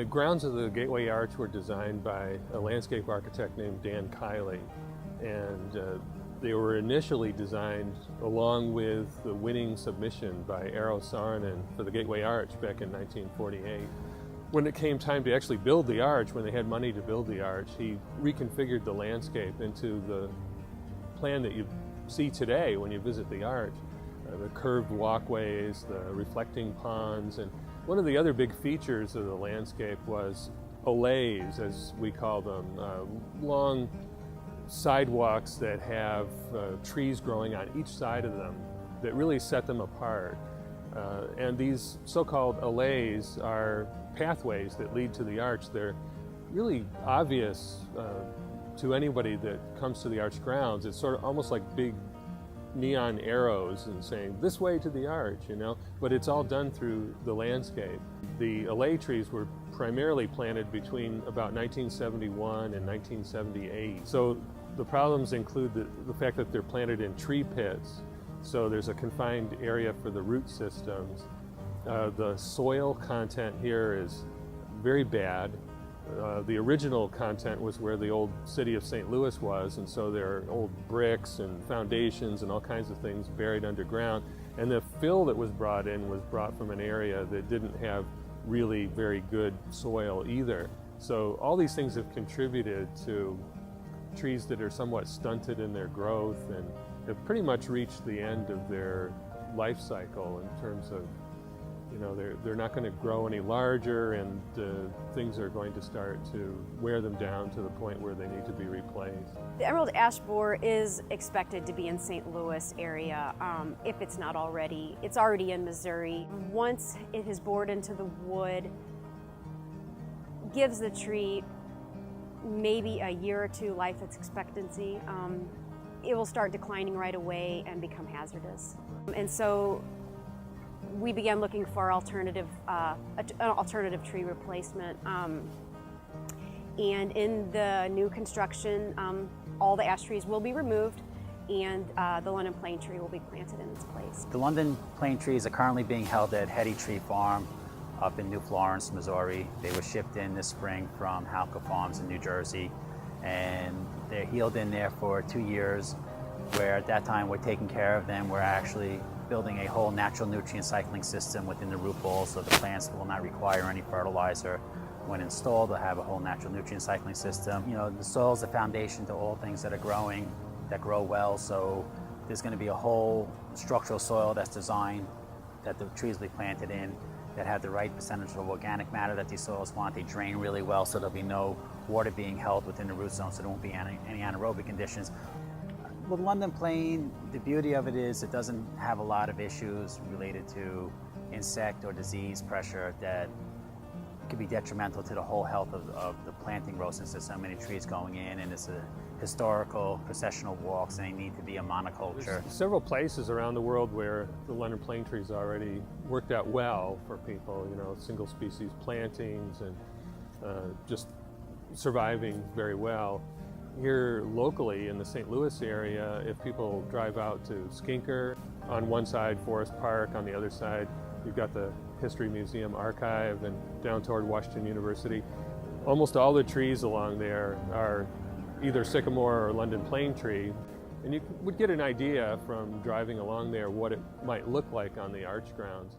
The grounds of the Gateway Arch were designed by a landscape architect named Dan Kiley, and they were initially designed along with the winning submission by Eero Saarinen for the Gateway Arch back in 1948. When it came time to actually build the arch, when they had money to build the arch, he reconfigured the landscape into the plan that you see today when you visit the arch. The curved walkways, the reflecting ponds, and one of the other big features of the landscape was allees, as we call them, long sidewalks that have trees growing on each side of them that really set them apart. And these so-called allees are pathways that lead to the arch. They're really obvious to anybody that comes to the arch grounds. It's sort of almost like big neon arrows and saying, this way to the arch, you know, but it's all done through the landscape. The alley trees were primarily planted between about 1971 and 1978. So the problems include the fact that they're planted in tree pits, so there's a confined area for the root systems. The soil content here is very bad. The original content was where the old city of St. Louis was, and so there are old bricks and foundations and all kinds of things buried underground. And the fill that was brought in was brought from an area that didn't have really very good soil either. So all these things have contributed to trees that are somewhat stunted in their growth and have pretty much reached the end of their life cycle in terms of, you know, they're not going to grow any larger, and things are going to start to wear them down to the point where they need to be replaced. The emerald ash borer is expected to be in St. Louis area, if it's not already. It's already in Missouri. Once it has bored into the wood, gives the tree maybe a year or two life expectancy. It will start declining right away and become hazardous. And so we began looking for an alternative tree replacement. And in the new construction, all the ash trees will be removed, and the London plane tree will be planted in its place. The London plane trees are currently being held at Hetty Tree Farm up in New Florence, Missouri. They were shipped in this spring from Halka Farms in New Jersey, and they're healed in there for 2 years, where at that time we're taking care of them. We're actually building a whole natural nutrient cycling system within the root ball, so the plants will not require any fertilizer. When installed, they'll have a whole natural nutrient cycling system. You know, the soil is the foundation to all things that are growing, that grow well, so there's going to be a whole structural soil that's designed, that the trees will be planted in, that have the right percentage of organic matter that these soils want. They drain really well, so there'll be no water being held within the root zone, so there won't be any anaerobic conditions. With London plane, the beauty of it is it doesn't have a lot of issues related to insect or disease pressure that could be detrimental to the whole health of the planting row, since there's so many trees going in, and it's a historical processional walks, and they need to be a monoculture. There's several places around the world where the London plane trees already worked out well for people, you know, single species plantings and just surviving very well. Here locally in the St. Louis area, if people drive out to Skinker, on one side Forest Park, on the other side you've got the History Museum Archive, and down toward Washington University, almost all the trees along there are either sycamore or London plane tree, and you would get an idea from driving along there what it might look like on the arch grounds.